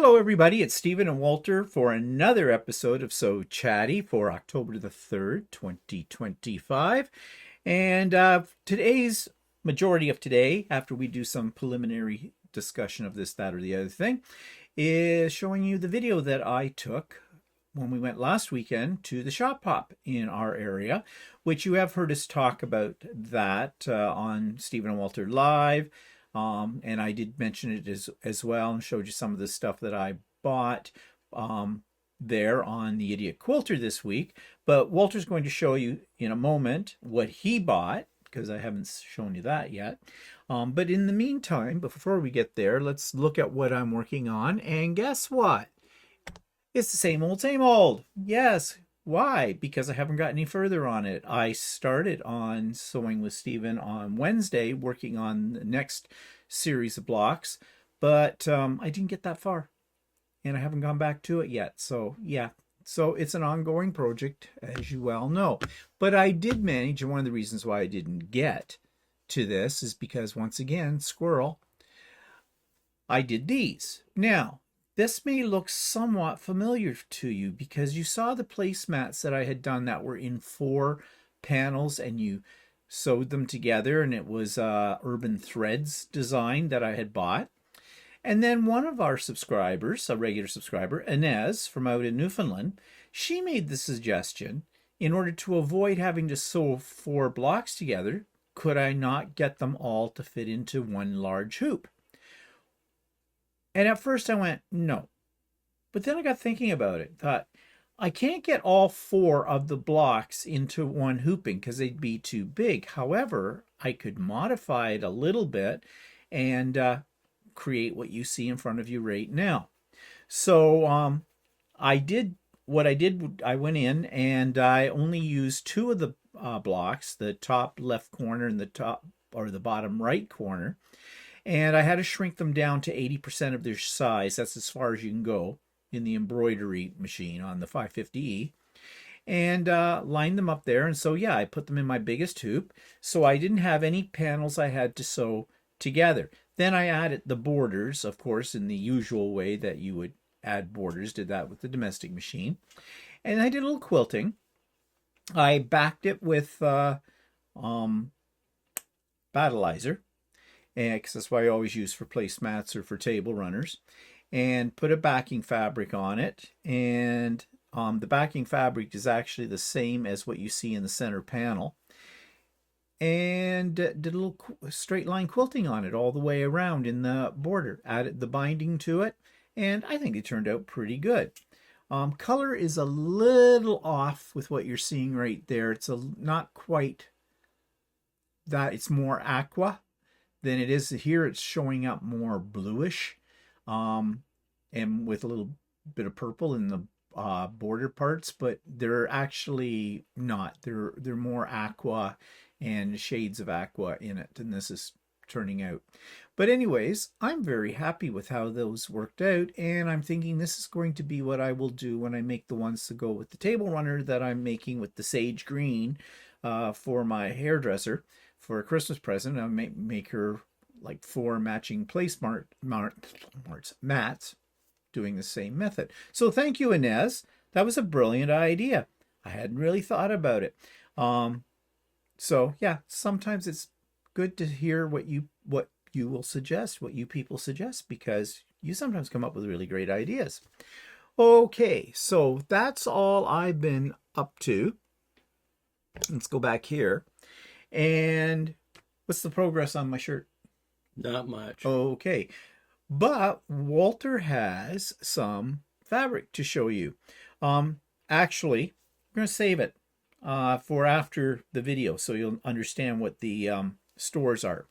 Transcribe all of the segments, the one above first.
Hello, everybody. It's Stephen and Walter for another episode of So Chatty for October the 3rd, 2025. And today's majority of today, after we do some preliminary discussion of this, that, or the other thing, is showing you the video that I took when we went last weekend to the shop hop in our area, which you have heard us talk about that on Stephen and Walter Live. And I did mention it as well and showed you some of the stuff that I bought there on the Idiot Quilter this week. But Walter's going to show you in a moment what he bought, because I haven't shown you that yet. But in the meantime, before we get there, let's look at what I'm working on. And guess what? It's the same old, same old. Yes. Why? Because I haven't got any further on it. I started on Sewing with Stephen on Wednesday, working on the next series of blocks, but I didn't get that far, and I haven't gone back to it yet. So yeah, so it's an ongoing project, as you well know. But I did manage, and one of the reasons why I didn't get to this is because, once again, squirrel, I did these. Now, this may look somewhat familiar to you because you saw the placemats that I had done that were in 4 panels and you sewed them together, and it was Urban Threads design that I had bought. And then one of our subscribers, a regular subscriber, Inez from out in Newfoundland, she made the suggestion, in order to avoid having to sew 4 blocks together, could I not get them all to fit into one large hoop? And at first I went, no. But then I got thinking about it, thought, I can't get all 4 of the blocks into one hooping because they'd be too big. However, I could modify it a little bit and create what you see in front of you right now. So I did what I did. I went in and I only used 2 of the blocks, the top left corner and the top or the bottom right corner. And I had to shrink them down to 80% of their size. That's as far as you can go in the embroidery machine on the 550E. And line them up there. And so, yeah, I put them in my biggest hoop. So I didn't have any panels I had to sew together. Then I added the borders, of course, in the usual way that you would add borders. Did that with the domestic machine. And I did a little quilting. I backed it with battleizer, because that's what I always use for placemats or for table runners, and put a backing fabric on it. And the backing fabric is actually the same as what you see in the center panel. And did a little straight line quilting on it all the way around in the border. Added the binding to it, and I think it turned out pretty good. Color is a little off with what you're seeing right there. It's not quite that. It's more aqua than it is here. It's showing up more bluish, and with a little bit of purple in the border parts, but they're actually not. They're more aqua and shades of aqua in it, and this is turning out. But anyways, I'm very happy with how those worked out, and I'm thinking this is going to be what I will do when I make the ones to go with the table runner that I'm making with the sage green for my hairdresser for a Christmas present. I'll make her like 4 matching mats doing the same method. So thank you, Inez. That was a brilliant idea. I hadn't really thought about it. So yeah, sometimes it's good to hear what you will suggest, what you people suggest, because you sometimes come up with really great ideas. Okay, so that's all I've been up to. Let's go back here. And what's the progress on my shirt? Not much. Okay. But Walter has some fabric to show you. Actually, I'm going to save it for after the video so you'll understand what the stores are.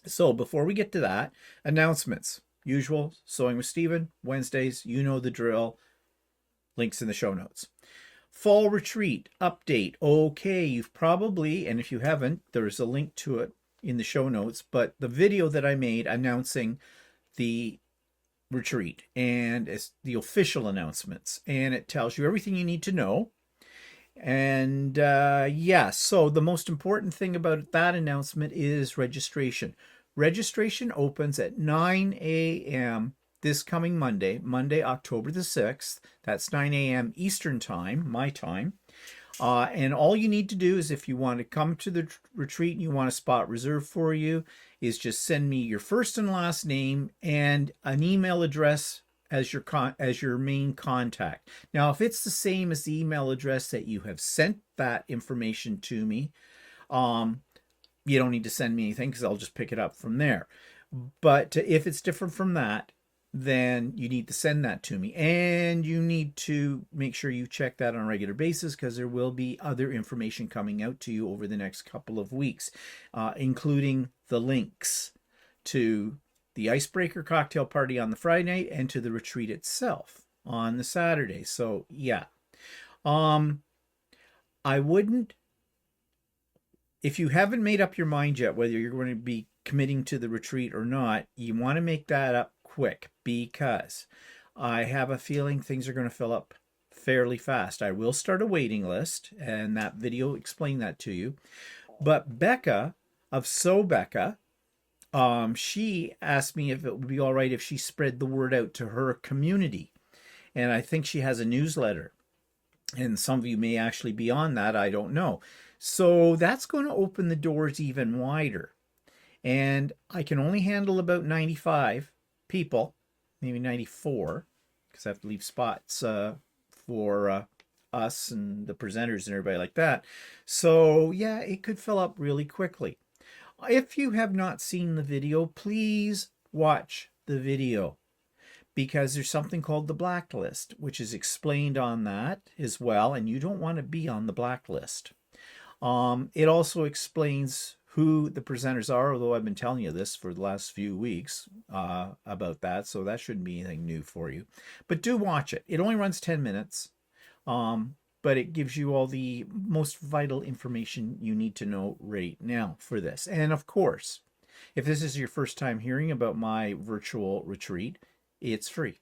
So before we get to that, announcements. Usual, Sewing with Stephen, Wednesdays, you know the drill. Links in the show notes. Fall retreat update. Okay, you've probably, and if you haven't, there's a link to it in the show notes, but the video that I made announcing the retreat, and it's the official announcements, and it tells you everything you need to know. And yeah, so the most important thing about that announcement is registration. Registration opens at 9 a.m. this coming Monday, October the 6th. That's 9 a.m. Eastern Time, my time. And all you need to do is, if you want to come to the retreat and you want a spot reserved for you, is just send me your first and last name and an email address as your main contact. Now, if it's the same as the email address that you have sent that information to me, you don't need to send me anything because I'll just pick it up from there. But if it's different from that, then you need to send that to me, and you need to make sure you check that on a regular basis, because there will be other information coming out to you over the next couple of weeks, including the links to the icebreaker cocktail party on the Friday night and to the retreat itself on the Saturday. So yeah, I wouldn't, if you haven't made up your mind yet whether you're going to be committing to the retreat or not, you want to make that up quick, because I have a feeling things are going to fill up fairly fast. I will start a waiting list, and that video explained that to you. But Becca of Becca, she asked me if it would be all right if she spread the word out to her community. And I think she has a newsletter, and some of you may actually be on that, I don't know. So that's going to open the doors even wider. And I can only handle about 95 people, maybe 94, because I have to leave spots for us and the presenters and everybody like that. So yeah, it could fill up really quickly. If you have not seen the video, please watch the video, because there's something called the blacklist, which is explained on that as well, and you don't want to be on the blacklist. It also explains who the presenters are, although I've been telling you this for the last few weeks about that, so that shouldn't be anything new for you. But do watch it. It only runs 10 minutes, but it gives you all the most vital information you need to know right now for this. And of course, if this is your first time hearing about my virtual retreat, it's free.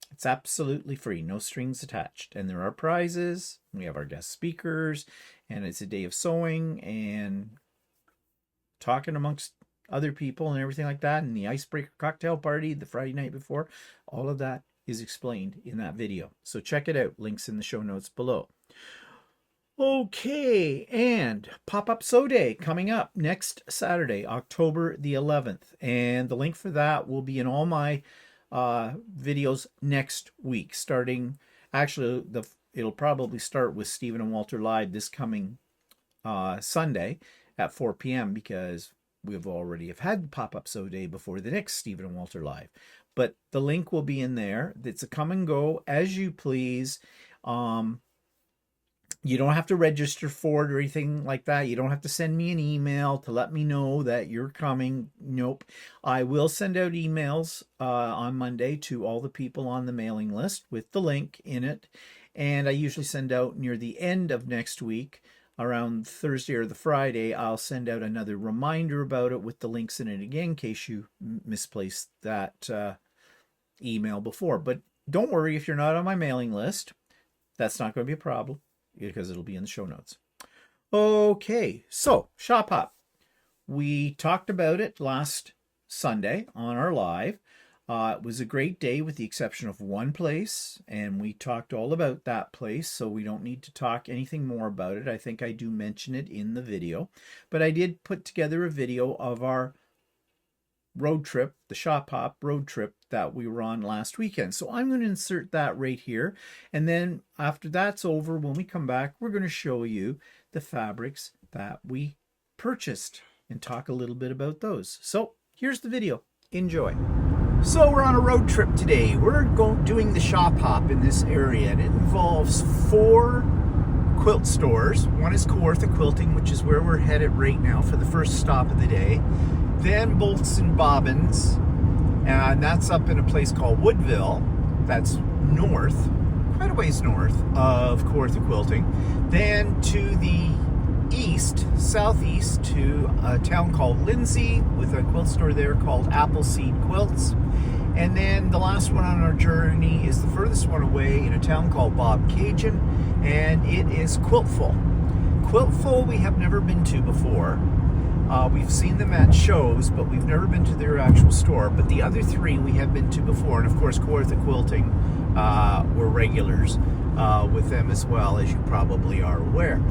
It's absolutely free, no strings attached. And there are prizes, we have our guest speakers, and it's a day of sewing and talking amongst other people and everything like that, and the icebreaker cocktail party the Friday night before. All of that is explained in that video, so check it out. Links in the show notes below. Okay, and Pop-Up Sew Day coming up next Saturday, October the 11th, and the link for that will be in all my videos next week, starting, actually it'll probably start with Stephen and Walter Live this coming Sunday at 4 p.m. because we've already have had the Pop-Up Sew Day before the next Stephen and Walter Live. But the link will be in there. It's a come and go as you please. You don't have to register for it or anything like that. You don't have to send me an email to let me know that you're coming. Nope. I will send out emails on Monday to all the people on the mailing list with the link in it. And I usually send out near the end of next week, around Thursday or the Friday, I'll send out another reminder about it with the links in it again, in case you misplaced that email before. But don't worry if you're not on my mailing list. That's not going to be a problem, because it'll be in the show notes. Okay, so Shop Hop. We talked about it last Sunday on our live. It was a great day with the exception of one place, and we talked all about that place, so we don't need to talk anything more about it. I think I do mention it in the video, but I did put together a video of our road trip, the Shop Hop road trip that we were on last weekend. So I'm going to insert that right here, and then after that's over, when we come back, we're going to show you the fabrics that we purchased and talk a little bit about those. So here's the video. Enjoy. So we're on a road trip today. We're doing the Shop Hop in this area, and it involves 4 quilt stores. One is Kawartha Quilting, which is where we're headed right now for the first stop of the day. Then Bolts and Bobbins, and that's up in a place called Woodville. That's north, quite a ways north of Kawartha Quilting. Then to the east, southeast, to a town called Lindsay with a quilt store there called Appleseed Quilts. And then the last one on our journey is the furthest one away in a town called Bob Cajun, and it is Quiltful. Quiltful we have never been to before. We've seen them at shows, but we've never been to their actual store. But the other three we have been to before, and of course Quilter Quilting were regulars with them as well, as you probably are aware.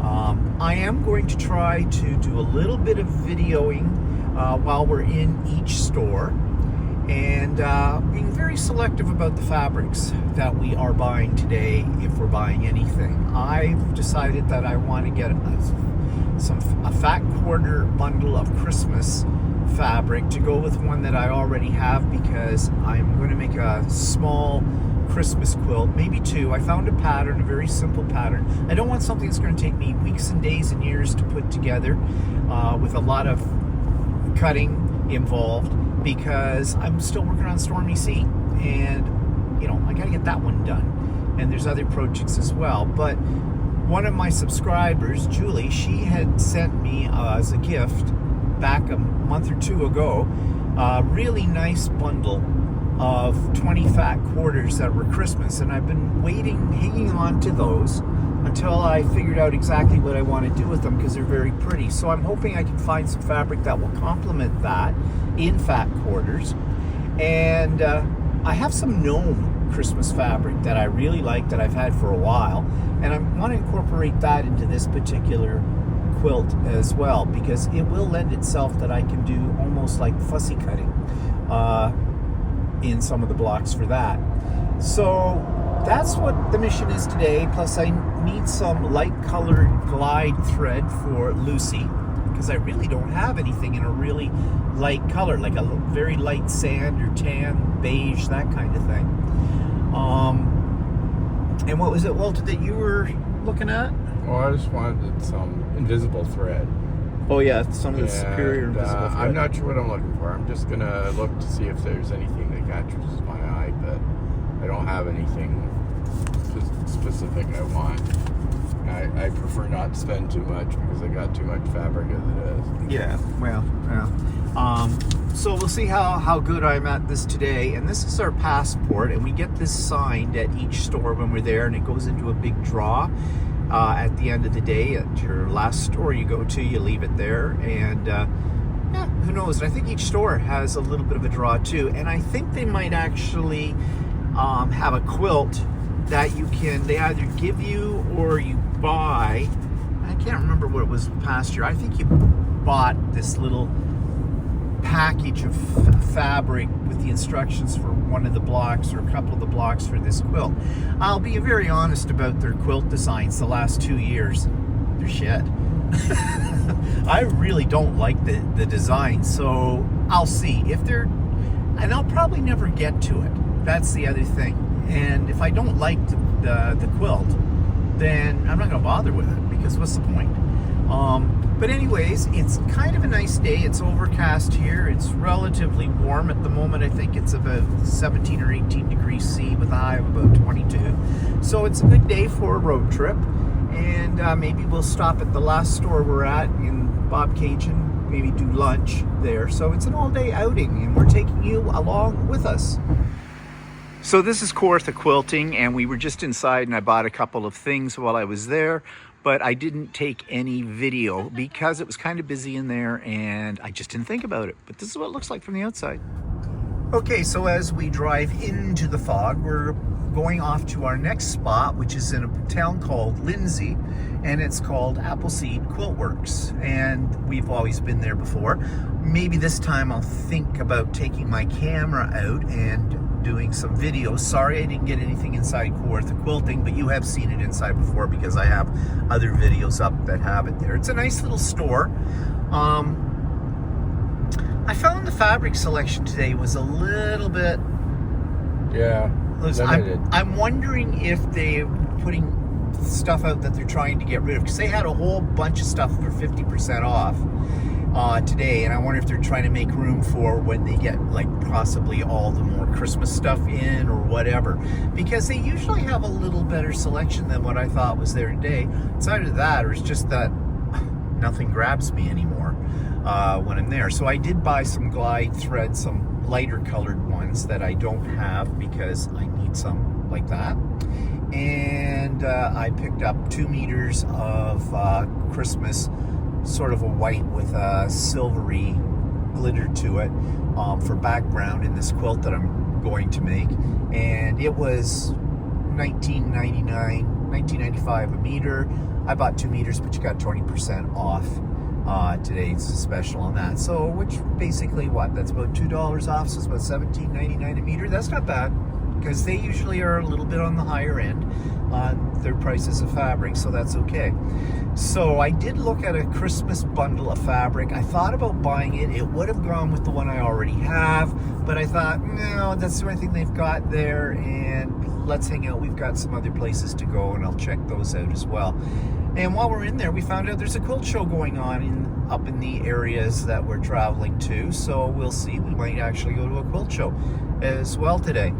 I am going to try to do a little bit of videoing while we're in each store, and being very selective about the fabrics that we are buying today, if we're buying anything. I've decided that I want to get a fat quarter bundle of Christmas fabric to go with one that I already have, because I'm going to make a small Christmas quilt, maybe two. I found a pattern, a very simple pattern. I don't want something that's going to take me weeks and days and years to put together with a lot of cutting involved, because I'm still working on Stormy Sea, and you know, I got to get that one done. And there's other projects as well. But one of my subscribers, Julie, she had sent me as a gift back a month or two ago a really nice bundle of 20 fat quarters that were Christmas, and I've been hanging on to those until I figured out exactly what I want to do with them, because they're very pretty. So I'm hoping I can find some fabric that will complement that in fat quarters. And I have some gnome Christmas fabric that I really like, that I've had for a while, and I want to incorporate that into this particular quilt as well, because it will lend itself that I can do almost like fussy cutting in some of the blocks for that. So that's what the mission is today. Plus I need some light colored glide thread for Lucy, because I really don't have anything in a really light color, like a very light sand or tan, beige, that kind of thing. And what was it, Walter, that you were looking at? Well, I just wanted some invisible thread. Oh yeah, some of the superior invisible thread. I'm not sure what I'm looking for. I'm just going to look to see if there's anything that catches my eye, but I don't have anything specific I want. I prefer not to spend too much, because I got too much fabric as it is. Yeah, well, so we'll see how good I'm at this today. And this is our passport, and we get this signed at each store when we're there, and it goes into a big draw at the end of the day. At your last store you go to, you leave it there, and yeah, who knows? And I think each store has a little bit of a draw too, and I think they might actually have a quilt that they either give you or you buy. I can't remember what it was past year. I think you bought this little package of fabric with the instructions for one of the blocks or a couple of the blocks for this quilt. I'll be very honest about their quilt designs the last 2 years. They're shit. I really don't like the design, so I'll see if they're, and I'll probably never get to it. That's the other thing. And if I don't like the quilt, then I'm not going to bother with it, because what's the point? But anyways, it's kind of a nice day. It's overcast here. It's relatively warm at the moment. I think it's about 17 or 18 degrees C with a high of about 22. So it's a good day for a road trip. And maybe we'll stop at the last store we're at in Bob Cajun, maybe do lunch there. So it's an all-day outing, and we're taking you along with us. So this is Quilter Quilting, and we were just inside, and I bought a couple of things while I was there, but I didn't take any video because it was kind of busy in there, and I just didn't think about it. But this is what it looks like from the outside. Okay, so as we drive into the fog, we're going off to our next spot, which is in a town called Lindsay, and it's called Appleseed Quilt Works, and we've always been there before. Maybe this time I'll think about taking my camera out and doing some videos. Sorry I didn't get anything inside Quilter Quilting, but you have seen it inside before, because I have other videos up that have it there. It's a nice little store. I found the fabric selection today was a little bit, limited. I'm wondering if they're putting stuff out that they're trying to get rid of, because they had a whole bunch of stuff for 50% off today, and I wonder if they're trying to make room for when they get like possibly all the more Christmas stuff in or whatever, because they usually have a little better selection than what I thought was there today. It's either that, or it's just that nothing grabs me anymore when I'm there. So I did buy some glide thread, some lighter colored ones that I don't have, because I need some like that. And I picked up 2 meters of Christmas sort of a white with a silvery glitter to it for background in this quilt that I'm going to make. And it was $19.95 a meter. I bought 2 meters, but you got 20% off. Today's special on that. So, which basically that's about $2 off, so it's about $17.99 a meter. That's not bad, because they usually are a little bit on the higher end on their prices of fabric, so that's okay. So I did look at a Christmas bundle of fabric. I thought about buying it. It would have gone with the one I already have, but I thought, no, that's the only thing they've got there, and let's hang out. We've got some other places to go, and I'll check those out as well. And while we're in there, we found out there's a quilt show going on up in the areas that we're traveling to, so we'll see. We might actually go to a quilt show as well today.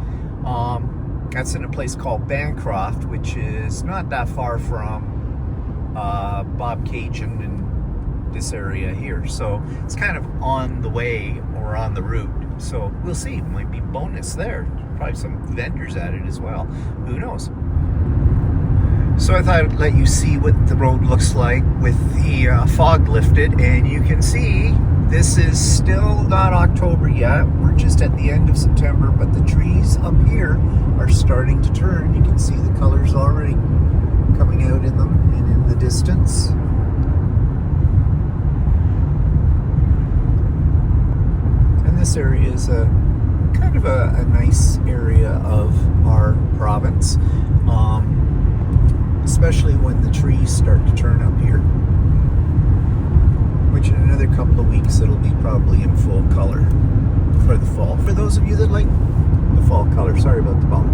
That's in a place called Bancroft, which is not that far from Bob Cajun and this area here. So it's kind of on the way or on the route. So we'll see. It might be bonus there. Probably some vendors at it as well. Who knows? So I thought I'd let you see what the road looks like with the fog lifted, and you can see this is still not October yet. We're just at the end of September, but the trees up here are starting to turn. You can see the colors already coming out in them and in the distance. And this area is a kind of a nice area of our province. Especially when the trees start to turn up here, which in another couple of weeks it'll be probably in full color for the fall. For those of you that like the fall color, sorry about the bump.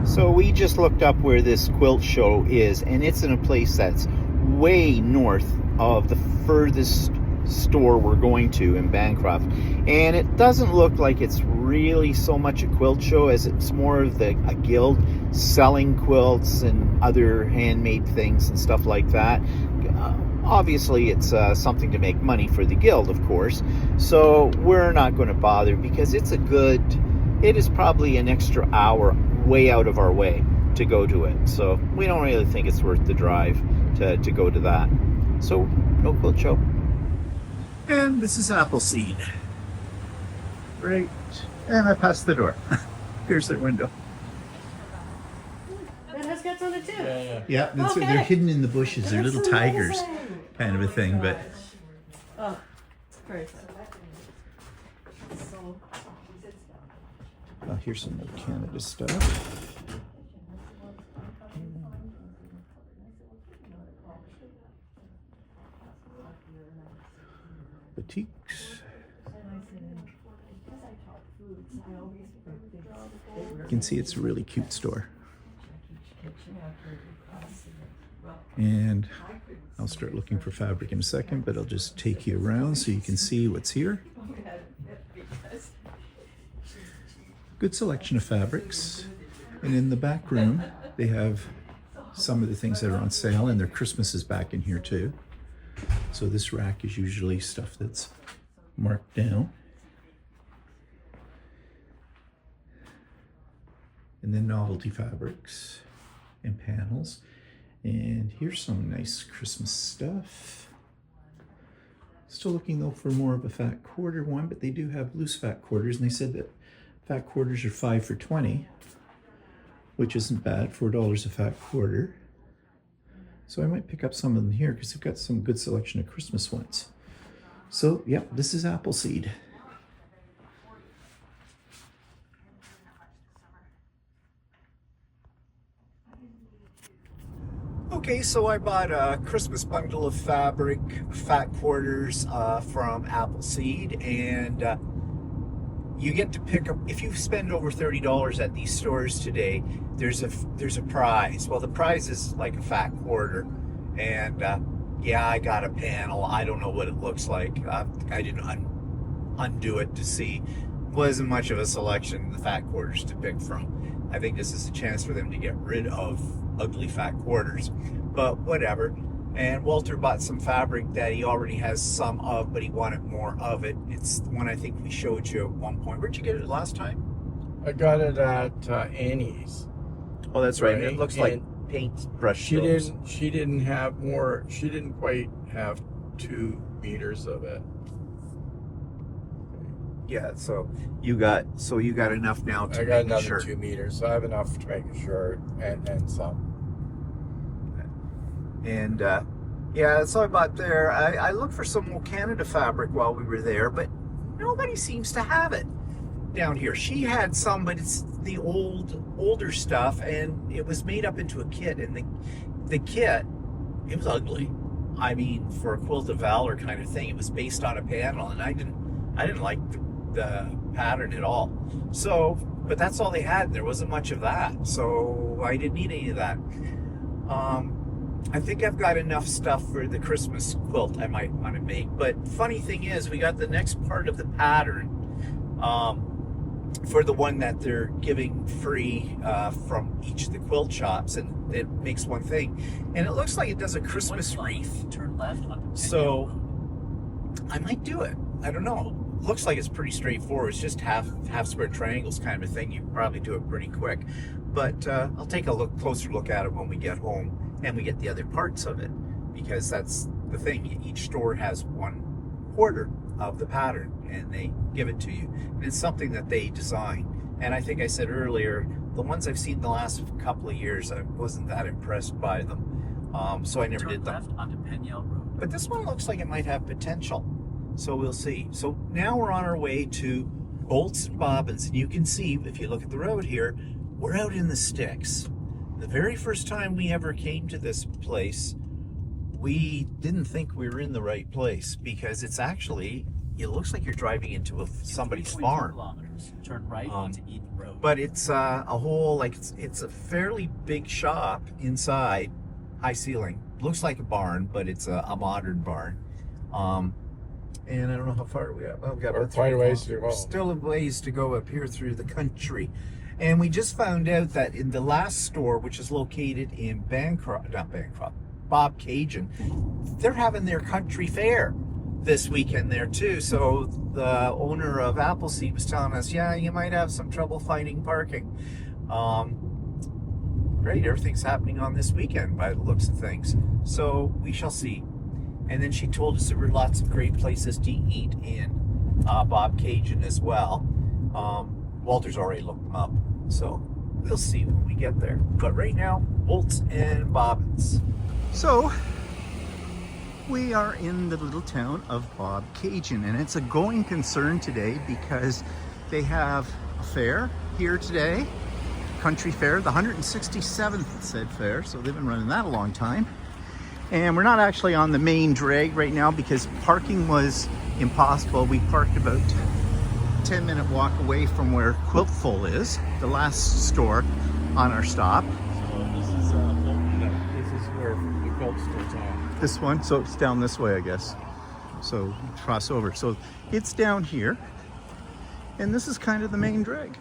So we just looked up where this quilt show is, and it's in a place that's way north of the furthest store we're going to in Bancroft, and it doesn't look like it's really so much a quilt show as it's more of a guild selling quilts and other handmade things and stuff like that. Obviously it's something to make money for the guild, of course, so we're not going to bother, because it is probably an extra hour way out of our way to go to it, so we don't really think it's worth the drive to go to that. So no quilt show. And this is Appleseed. Great. And I passed the door. Here's their window. That has guts on it too. Yeah, they're hidden in the bushes. They're little tigers, kind of a thing. But oh, very fun. So, here's some more Canada stuff. Boutiques. You can see it's a really cute store. And I'll start looking for fabric in a second, but I'll just take you around so you can see what's here. Good selection of fabrics. And in the back room, they have some of the things that are on sale, and their Christmas is back in here too. So this rack is usually stuff that's marked down. And then novelty fabrics and panels. And here's some nice Christmas stuff. Still looking though for more of a fat quarter one, but they do have loose fat quarters, and they said that fat quarters are 5 for $20, which isn't bad, $4 a fat quarter. So I might pick up some of them here because they've got some good selection of Christmas ones. So, yep, this is Appleseed. Okay, so I bought a Christmas bundle of fabric, fat quarters from Appleseed, and you get to pick up, if you spend over $30 at these stores today, there's a prize. Well, the prize is like a fat quarter, and yeah, I got a panel. I don't know what it looks like. I didn't undo it to see. Wasn't much of a selection of the fat quarters to pick from. I think this is a chance for them to get rid of ugly fat quarters, but whatever. And Walter bought some fabric that he already has some of, but he wanted more of it. It's the one I think we showed you at one point. Where'd you get it last time? I got it at Annie's. Oh, that's right. And it looks like paintbrush. She didn't have more. She didn't quite have 2 meters of it. Yeah, so you got enough now to I got make a another shirt. 2 meters, so I have enough to make a shirt and some. And yeah, so I bought there. I looked for some old Canada fabric while we were there, but nobody seems to have it down here. She had some, but it's the older stuff, and it was made up into a kit. And the kit, it was ugly. I mean, for a Quilt of Valor kind of thing, it was based on a panel, and I didn't like the pattern at all. So, but that's all they had. There wasn't much of that, so I didn't need any of that. I think I've got enough stuff for the Christmas quilt I might want to make. But funny thing is, we got the next part of the pattern for the one that they're giving free from each of the quilt shops, and it makes one thing, and it looks like it does a Christmas wreath. Turn left on So I might do it. I don't know. Looks like it's pretty straightforward. It's just half square triangles kind of a thing. You can probably do it pretty quick. But I'll take a closer look at it when we get home and we get the other parts of it, because that's the thing. Each store has 1/4 of the pattern, and they give it to you. And it's something that they design. And I think I said earlier, the ones I've seen the last couple of years, I wasn't that impressed by them. So I never did them. Left onto Penyel Road. But this one looks like it might have potential. So we'll see. So now we're on our way to bolts and bobbins. And you can see, if you look at the road here, we're out in the sticks. The very first time we ever came to this place, we didn't think we were in the right place, because it's actually, it looks like you're driving into somebody's 3.2 farm. kilometers. Turn right onto Eden Road. But it's a whole, like, it's a fairly big shop inside, high ceiling. Looks like a barn, but it's a modern barn. And I don't know how far we are. Well, we've got about Quite a ways to go. Still a ways to go up here through the country. And we just found out that in the last store, which is located in Bob Cajun, they're having their country fair this weekend there too. So the owner of Appleseed was telling us, yeah, you might have some trouble finding parking. Great, everything's happening on this weekend by the looks of things. So we shall see. And then she told us there were lots of great places to eat in Bob Cajun as well. Walter's already looked them up, so we'll see when we get there. But right now, bolts and bobbins. So we are in the little town of Bob Cajun, and it's a going concern today because they have a fair here today, country fair, the 167th it said fair, so they've been running that a long time. And we're not actually on the main drag right now because parking was impossible. We parked about 10-minute walk away from where Quilting Supplies is, the last store on our stop. So this is where the quilt store's on. This one, so it's down this way, I guess. So cross over. So it's down here, and this is kind of the main drag,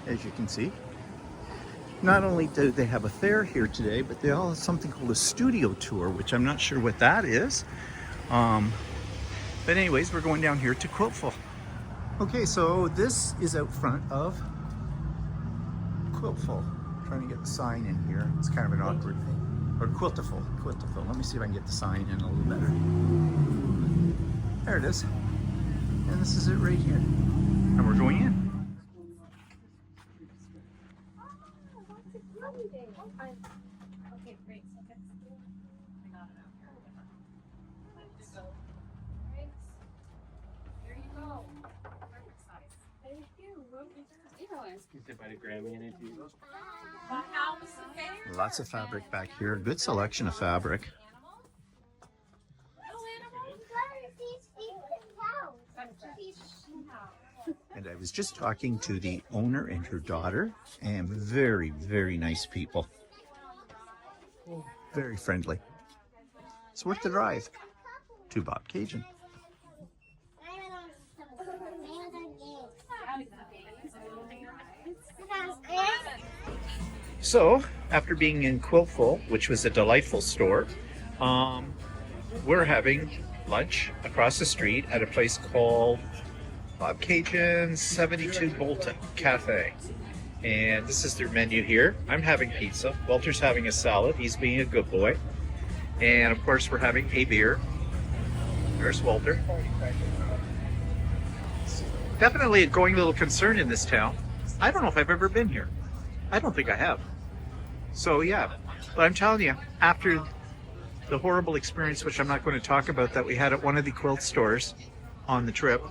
as you can see. Not only do they have a fair here today, but they all have something called a studio tour, which I'm not sure what that is. But anyways, we're going down here to Quilting Supplies. Okay, so this is out front of Quilting Supplies. Trying to get the sign in here. It's kind of an awkward thing. Or Quilting Supplies. Let me see if I can get the sign in a little better. There it is. And this is it right here. And we're going in. Okay, great. So that's good. I got it out here. So, right. There you go. Perfect size. Thank you. Lots of fabric back here. Good selection of fabric. And I was just talking to the owner and her daughter, and very, very nice people. Very friendly. It's worth the drive to Bob Cajun. So, after being in Quilting Supplies, which was a delightful store, we're having lunch across the street at a place called Bob Cajun 72 Bolton Cafe. And this is their menu here. I'm having pizza. Walter's having a salad. He's being a good boy. And of course, we're having a beer. There's Walter. Definitely a going little concern in this town. I don't know if I've ever been here. I don't think I have. So yeah, but I'm telling you, after the horrible experience, which I'm not going to talk about, that we had at one of the quilt stores on the trip,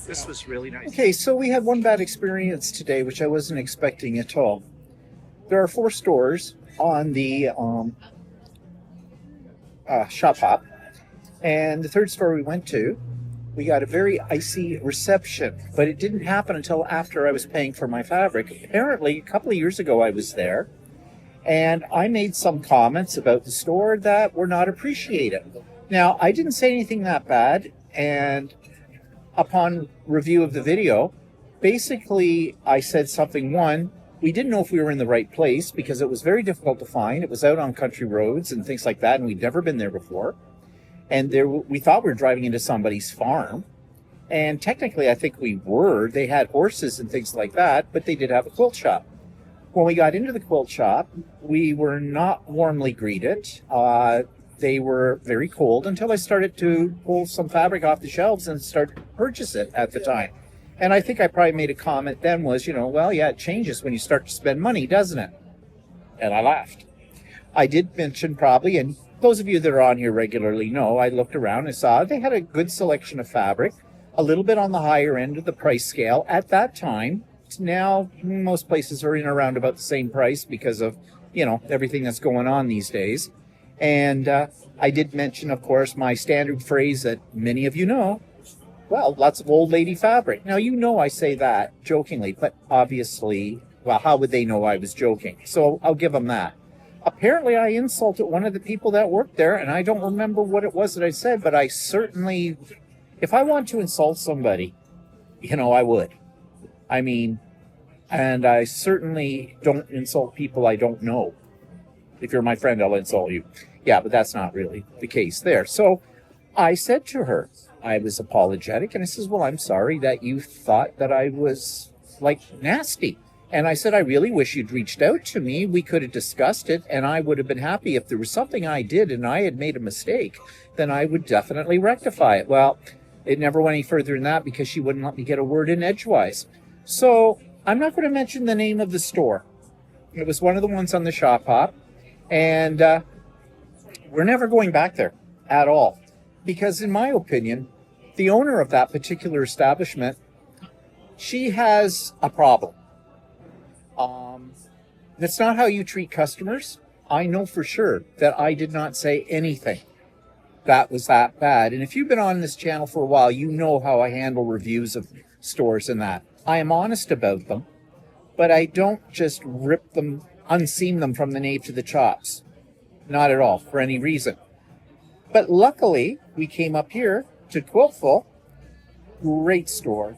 this was really nice. Okay, so we had one bad experience today, which I wasn't expecting at all. There are 4 stores on the shop hop, and the 3rd store we went to, we got a very icy reception, but it didn't happen until after I was paying for my fabric. Apparently, a couple of years ago I was there, and I made some comments about the store that were not appreciated. Now, I didn't say anything that bad, and upon review of the video, basically I said something. One, we didn't know if we were in the right place because it was very difficult to find. It was out on country roads and things like that, and we'd never been there before. And we thought we were driving into somebody's farm. And technically, I think we were. They had horses and things like that, but they did have a quilt shop. When we got into the quilt shop, we were not warmly greeted. They were very cold until I started to pull some fabric off the shelves and start to purchase it at the time. And I think I probably made a comment then was, well, yeah, it changes when you start to spend money, doesn't it? And I laughed. I did mention probably, and those of you that are on here regularly know, I looked around and saw they had a good selection of fabric, a little bit on the higher end of the price scale at that time. Now, most places are in around about the same price because of, everything that's going on these days. And I did mention, of course, my standard phrase that many of you know, well, lots of old lady fabric. Now, I say that jokingly, but obviously, well, how would they know I was joking? So I'll give them that. Apparently, I insulted one of the people that worked there, and I don't remember what it was that I said, but I certainly, if I want to insult somebody, I would. I mean, and I certainly don't insult people I don't know. If you're my friend, I'll insult you. Yeah, but that's not really the case there. So I said to her, I was apologetic, and I says, well, I'm sorry that you thought that I was, nasty. And I said, I really wish you'd reached out to me. We could have discussed it, and I would have been happy. If there was something I did and I had made a mistake, then I would definitely rectify it. Well, it never went any further than that because she wouldn't let me get a word in edgewise. So I'm not going to mention the name of the store. It was one of the ones on the shop hop, and we're never going back there at all. Because in my opinion, the owner of that particular establishment, she has a problem. That's not how you treat customers. I know for sure that I did not say anything that was that bad. And if you've been on this channel for a while, you know how I handle reviews of stores and that. I am honest about them, but I don't just rip them, unseam them from the nape to the chops. Not at all, for any reason. But luckily, we came up here to Quiltful. Great store.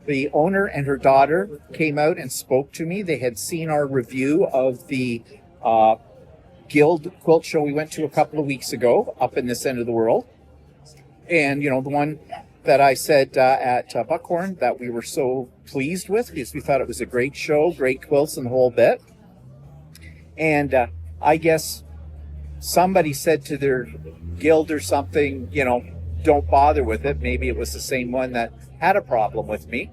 The owner and her daughter came out and spoke to me. They had seen our review of the Guild quilt show we went to a couple of weeks ago up in this end of the world. And, the one that I said at Buckhorn that we were so pleased with because we thought it was a great show, great quilts and the whole bit. And I guess somebody said to their guild or something, don't bother with it. Maybe it was the same one that had a problem with me.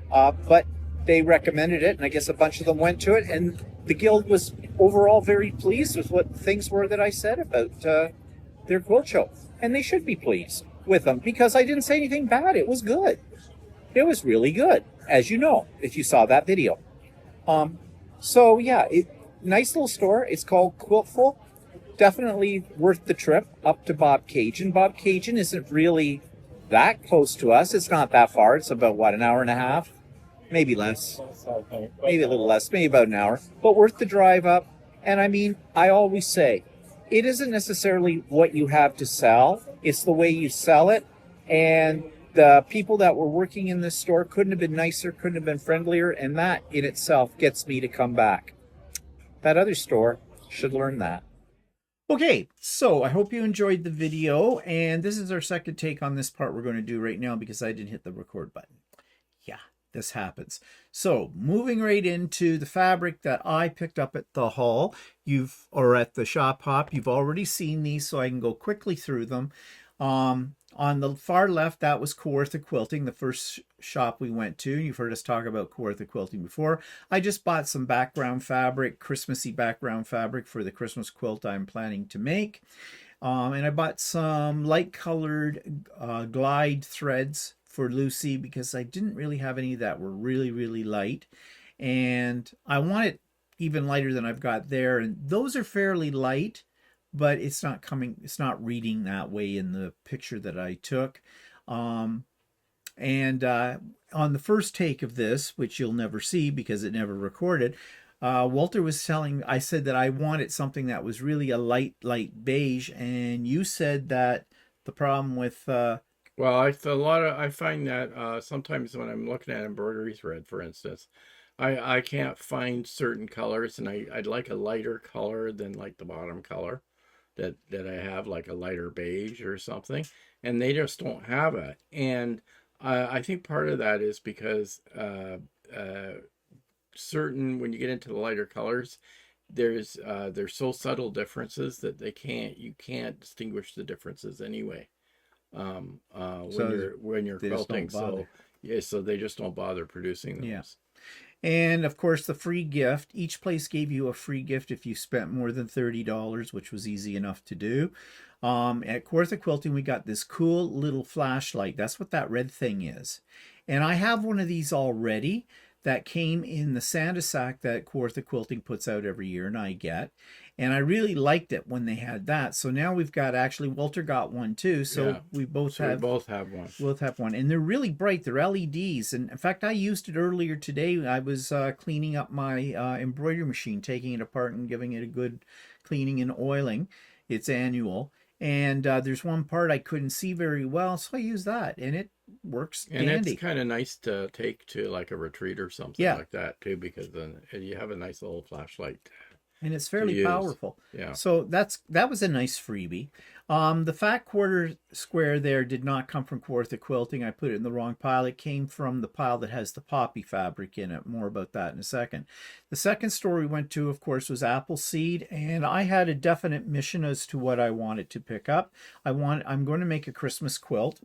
But they recommended it, and I guess a bunch of them went to it, and the guild was overall very pleased with what things were that I said about their quilt show. And they should be pleased with them, because I didn't say anything bad. It was good. It was really good, as you know, if you saw that video. So, yeah, nice little store. It's called Quiltful. Definitely worth the trip up to Bob Cajun. Bob Cajun isn't really that close to us. It's not that far. It's about, an hour and a half? Maybe less. Maybe a little less. Maybe about an hour. But worth the drive up. And I mean, I always say, it isn't necessarily what you have to sell. It's the way you sell it. And the people that were working in this store couldn't have been nicer, couldn't have been friendlier. And that in itself gets me to come back. That other store should learn that. Okay, so I hope you enjoyed the video, and this is our second take on this part we're going to do right now because I didn't hit the record button. Yeah, this happens. So moving right into the fabric that I picked up at the haul, or at the shop hop, you've already seen these, so I can go quickly through them. On the far left, that was Quilter Quilting, the first shop we went to. You've heard us talk about Quilter Quilting before. I just bought some background fabric, Christmassy background fabric for the Christmas quilt I'm planning to make. And I bought some light colored glide threads for Lucy because I didn't really have any that were really, really light. And I want it even lighter than I've got there. And those are fairly light, but it's not reading that way in the picture that I took. On the first take of this, which you'll never see because it never recorded, Walter was telling, I said that I wanted something that was really a light beige, and you said that the problem with Well, I find that sometimes when I'm looking at embroidery thread, for instance, I can't find certain colors, and I'd like a lighter color than like the bottom color that I have, like a lighter beige or something, and they just don't have it. And I think part of that is because certain, when you get into the lighter colors, there's so subtle differences that you can't distinguish the differences anyway. When you're quilting, so yeah, so they just don't bother producing those. Yeah. And of course, the free gift. Each place gave you a free gift if you spent more than $30, which was easy enough to do. At Quilter Quilting, we got this cool little flashlight. That's what that red thing is. And I have one of these already that came in the Santa sack that Quilter Quilting puts out every year, and I get. And I really liked it when they had that. So now we've got, actually, Walter got one too. So yeah, we both have one. Both have one. And they're really bright. They're LEDs. And in fact, I used it earlier today. I was cleaning up my embroidery machine, taking it apart and giving it a good cleaning and oiling. It's annual. And there's one part I couldn't see very well, so I used that, and it works dandy. And it's kind of nice to take to like a retreat or something like that too, because then you have a nice little flashlight. And it's fairly powerful. Yeah. So that was a nice freebie. The fat quarter square there did not come from Quilter Quilting. I put it in the wrong pile. It came from the pile that has the poppy fabric in it. More about that in a second. The second store we went to, of course, was Appleseed, and I had a definite mission as to what I wanted to pick up. I'm going to make a Christmas quilt.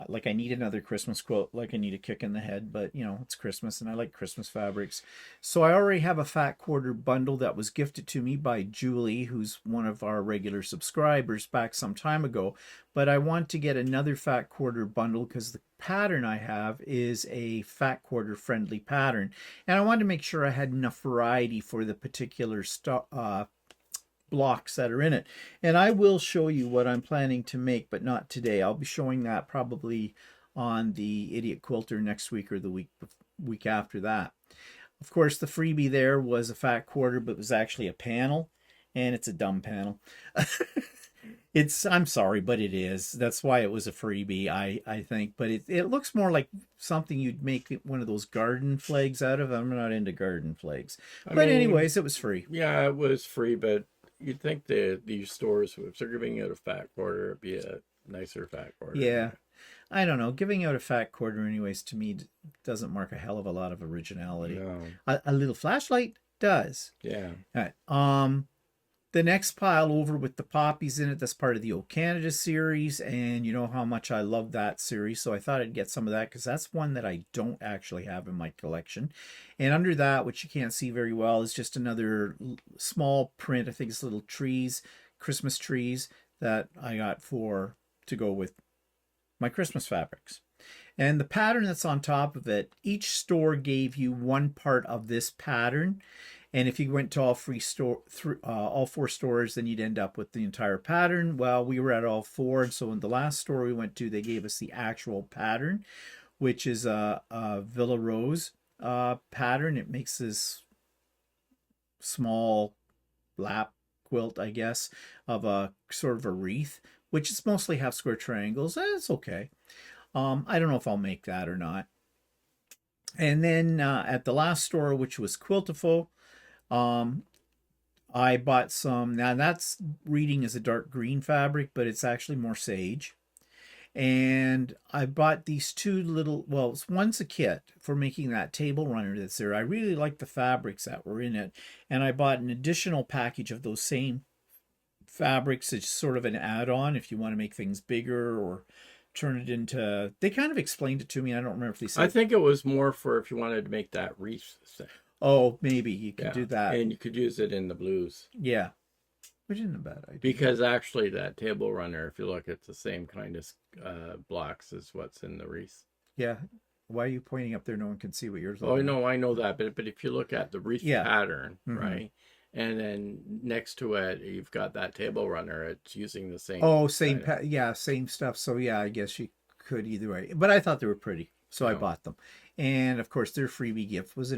Like, I need another Christmas quilt, like I need a kick in the head, but you know, it's Christmas and I like Christmas fabrics. So I already have a fat quarter bundle that was gifted to me by Julie, who's one of our regular subscribers, back some time ago. But I want to get another fat quarter bundle because the pattern I have is a fat quarter friendly pattern. And I wanted to make sure I had enough variety for the particular blocks that are in it. And I will show you what I'm planning to make, but not today. I'll be showing that probably on the Idiot Quilter next week or the week after that. Of course, the freebie there was a fat quarter, but it was actually a panel, and it's a dumb panel. I'm sorry, but it is. That's why it was a freebie, I think. But it looks more like something you'd make one of those garden flags out of. I'm not into garden flags. But anyways, it was free. Yeah, it was free, but you'd think that these stores, if they're giving out a fat quarter, it'd be a nicer fat quarter. Yeah. I don't know. Giving out a fat quarter, anyways, to me doesn't mark a hell of a lot of originality. No. A little flashlight does. Yeah. All right. The next pile over with the poppies in it, that's part of the O Canada series, and you know how much I love that series, so I thought I'd get some of that because that's one that I don't actually have in my collection. And under that, which you can't see very well, is just another small print. I think it's little trees, Christmas trees, that I got to go with my Christmas fabrics. And the pattern that's on top of it, each store gave you one part of this pattern. And if you went to all four stores, then you'd end up with the entire pattern. Well, we were at all four, and so in the last store we went to, they gave us the actual pattern, which is a Villa Rose pattern. It makes this small lap quilt, I guess, of a sort of a wreath, which is mostly half square triangles. It's okay. I don't know if I'll make that or not. And then at the last store, which was Quiltiful, I bought some. Now that's reading as a dark green fabric, but it's actually more sage. And I bought these two little, well, one's a kit for making that table runner that's there. I really like the fabrics that were in it. And I bought an additional package of those same fabrics. It's sort of an add-on if you want to make things bigger or turn it into, they kind of explained it to me. I don't remember if they said, I think it was more for if you wanted to make that wreath thing. oh, maybe you could do that. And you could use it in the blues. Yeah. Which isn't a bad idea. Because actually that table runner, if you look, it's the same kind of blocks as what's in the wreath. Yeah. Why are you pointing up there? No one can see what yours Oh, no, I know that. But if you look at the wreath pattern, right? And then next to it, you've got that table runner. It's using the same. Oh, same, same stuff. So yeah, I guess you could either way. But I thought they were pretty, so I bought them. And of course, their freebie gift was a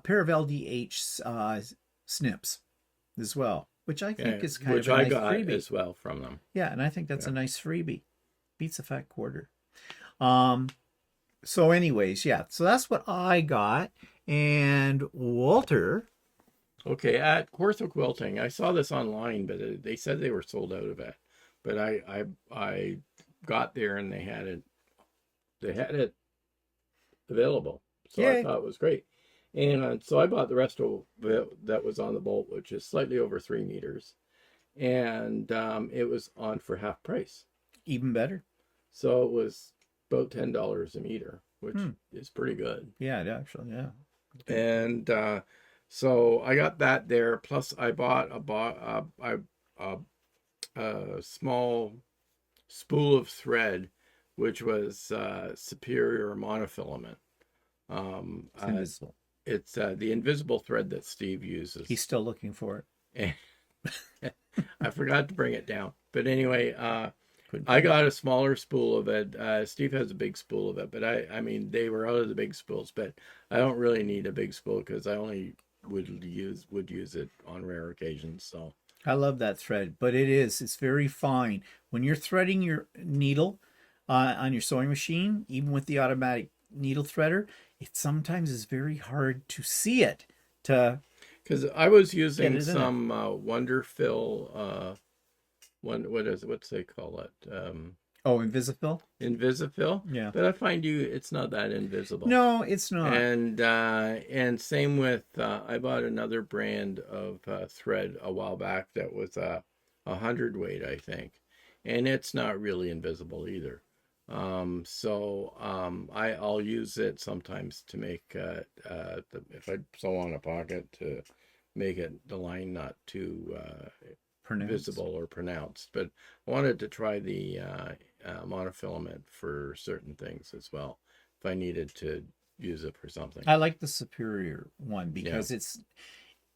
pair of LDH snips as well, which I think is kind of a nice freebie. Got as well from them. Yeah, and I think that's a nice freebie. Beats a fat quarter. So anyways, yeah. So that's what I got. And Walter. Okay, at Quilter Quilting, I saw this online, but they said they were sold out of it. But I got there and they had it available, so I thought it was great. And so I bought the rest of it that was on the bolt, which is slightly over 3 meters, and it was on for half price. Even better. So it was about $10 a meter, which is pretty good. Yeah, actually, yeah. And so I got that there. Plus, I bought a small spool of thread, which was superior monofilament. It's invisible. It's the invisible thread that Steve uses. He's still looking for it. I forgot to bring it down. But anyway, I got a smaller spool of it. Steve has a big spool of it, but I mean, they were out of the big spools. But I don't really need a big spool because I only would use it on rare occasions. So I love that thread, but it's very fine. When you're threading your needle on your sewing machine, even with the automatic needle threader, it sometimes is very hard to see it. Because I was using some Wonderfill, what's they call it? Invisifill? Invisifill? Yeah. But I find it's not that invisible. No, it's not. And same with, I bought another brand of thread a while back that was 100 weight, I think. And it's not really invisible either. So I'll use it sometimes to make, if I sew on a pocket, to make the line not too visible or pronounced. But I wanted to try the monofilament for certain things as well, if I needed to use it for something. I like the superior one because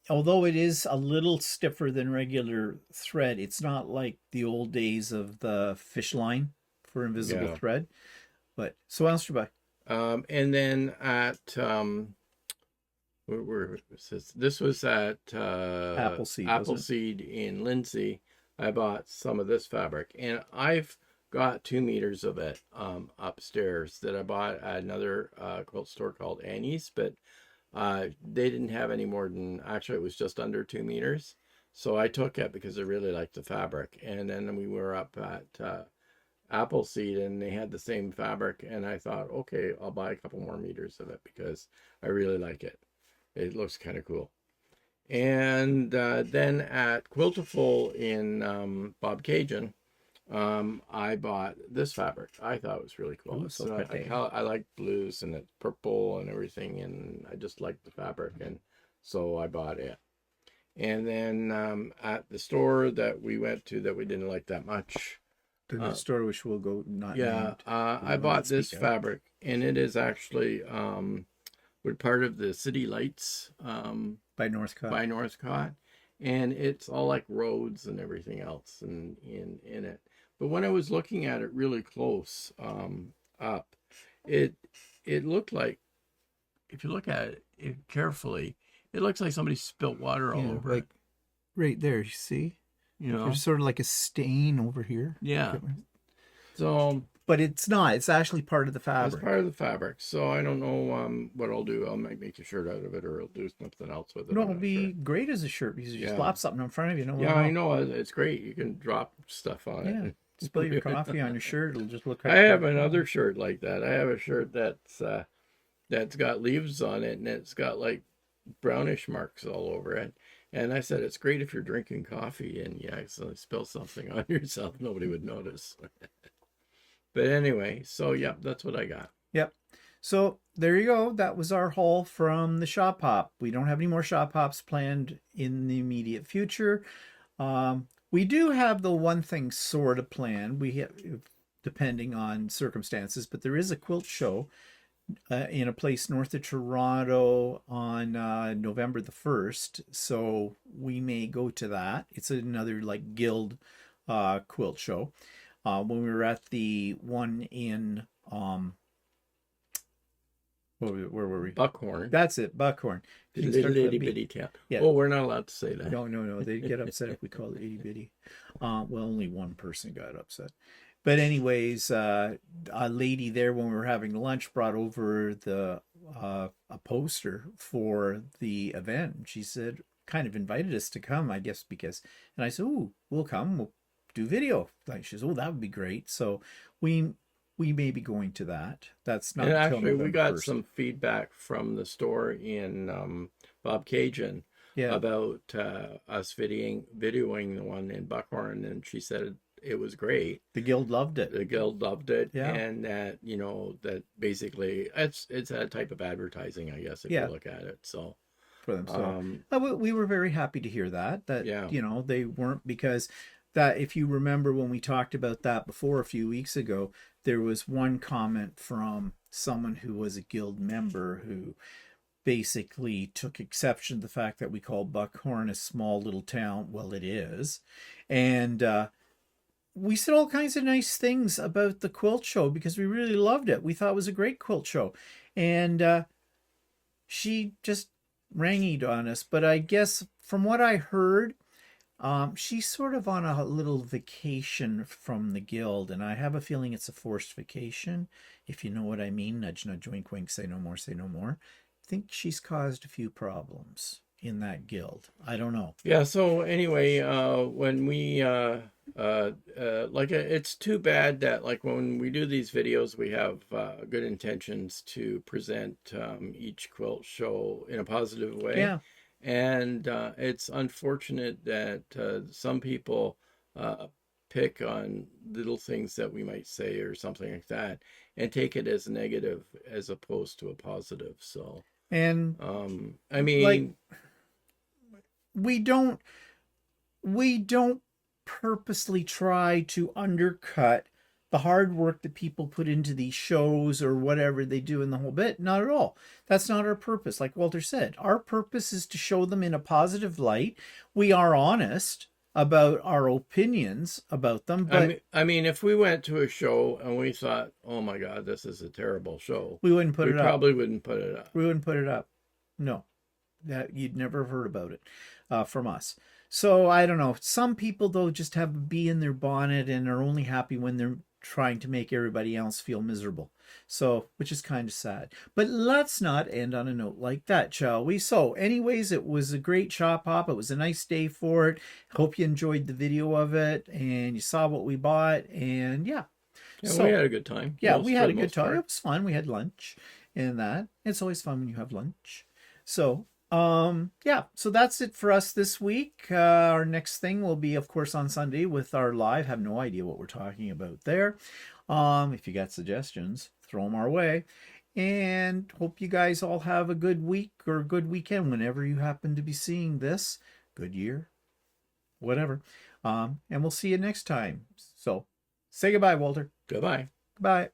although it is a little stiffer than regular thread, it's not like the old days of the fish line for invisible thread. But so what else did you buy? And then at where this was at Appleseed in Lindsay. I bought some of this fabric, and I've got 2 meters of it upstairs that I bought at another quilt store called Annie's, but they didn't have any more than, actually it was just under 2 meters. So I took it because I really liked the fabric. And then we were up at Appleseed and they had the same fabric, and I thought, okay, I'll buy a couple more meters of it because I really like it. It looks kind of cool. And then at Quilter Fall in Bob Cajun, I bought this fabric. I thought it was really cool. I like blues and it's purple and everything, and I just liked the fabric, and so I bought it. And then at the store that we went to that we didn't like that much, the store which will go not I bought this fabric, and it is actually we're part of the City Lights by Northcott. And it's all like roads and everything else in it. But when I was looking at it really close up, it looked like, if you look at it carefully, it looks like somebody spilt water all over it. Right there, you see? There's sort of like a stain over here. Yeah. So, but it's not. It's actually part of the fabric. It's part of the fabric. So I don't know what I'll do. I'll make a shirt out of it, or I'll do something else with it. No, it'll be great as a shirt because you just slap something in front of you. I know. It's great. You can drop stuff on it. Spill your coffee on your shirt. It'll just look I like have another shirt like that. I have a shirt that's got leaves on it, and it's got like brownish marks all over it. And I said, it's great if you're drinking coffee and you accidentally spill something on yourself. Nobody would notice. But anyway, so yeah, that's what I got. Yep. So there you go. That was our haul from the shop hop. We don't have any more shop hops planned in the immediate future. We do have the one thing sort of planned. We have, depending on circumstances, but there is a quilt show in a place north of Toronto on November the 1st. So we may go to that. It's another like guild quilt show. When we were at the one in where were we? Buckhorn. That's it, Buckhorn. Little itty bitty town. Yeah. Oh, we're not allowed to say that. No. They'd get upset if we called it itty bitty. Well, only one person got upset. But anyways, a lady there when we were having lunch brought over the a poster for the event. She said, kind of invited us to come, I guess, because, and I said, "Ooh, we'll come. We'll do video." Like she says, "Oh, that would be great." So we may be going to that. That's not. And until actually, we November got 1st. some feedback from the store in Bob Cajun about us videoing the one in Buckhorn, and she said it was great. The guild loved it. The guild loved it, Yeah. and that that basically it's a type of advertising, I guess, if you look at it. So for them. So we were very happy to hear that they weren't, because that, if you remember when we talked about that before a few weeks ago, there was one comment from someone who was a guild member who basically took exception to the fact that we call Buckhorn a small little town. Well, it is. And we said all kinds of nice things about the quilt show because we really loved it. We thought it was a great quilt show. And she just ranged on us. But I guess from what I heard, she's sort of on a little vacation from the guild, and I have a feeling it's a forced vacation, if you know what I mean. Nudge, nudge, wink, wink, say no more, say no more. I think she's caused a few problems in that guild. I don't know. Yeah, so anyway, when we it's too bad that like when we do these videos, we have good intentions to present each quilt show in a positive way. Yeah. And it's unfortunate that some people pick on little things that we might say or something like that and take it as negative as opposed to a positive. So, and I mean, like, we don't purposely try to undercut the hard work that people put into these shows or whatever they do in the whole bit. Not at all. That's not our purpose. Like Walter said, our purpose is to show them in a positive light. We are honest about our opinions about them. But I mean, if we went to a show and we thought, oh my God, this is a terrible show, we wouldn't put it up. We probably wouldn't put it up. We wouldn't put it up. No, that you'd never have heard about it from us. So I don't know. Some people though just have a bee in their bonnet and are only happy when they're trying to make everybody else feel miserable. So, which is kind of sad. But let's not end on a note like that, shall we? So anyways, it was a great shop hop. It was a nice day for it. Hope you enjoyed the video of it and you saw what we bought. And yeah. So we had a good time. Yeah, we had a good time. It was fun. We had lunch and that. It's always fun when you have lunch. So yeah, so that's it for us this week. Our next thing will be, of course, on Sunday with our live. Have no idea what we're talking about there. If you got suggestions, throw them our way. And hope you guys all have a good week or a good weekend whenever you happen to be seeing this. Good year, whatever. And we'll see you next time. So say goodbye, Walter. Goodbye. Goodbye.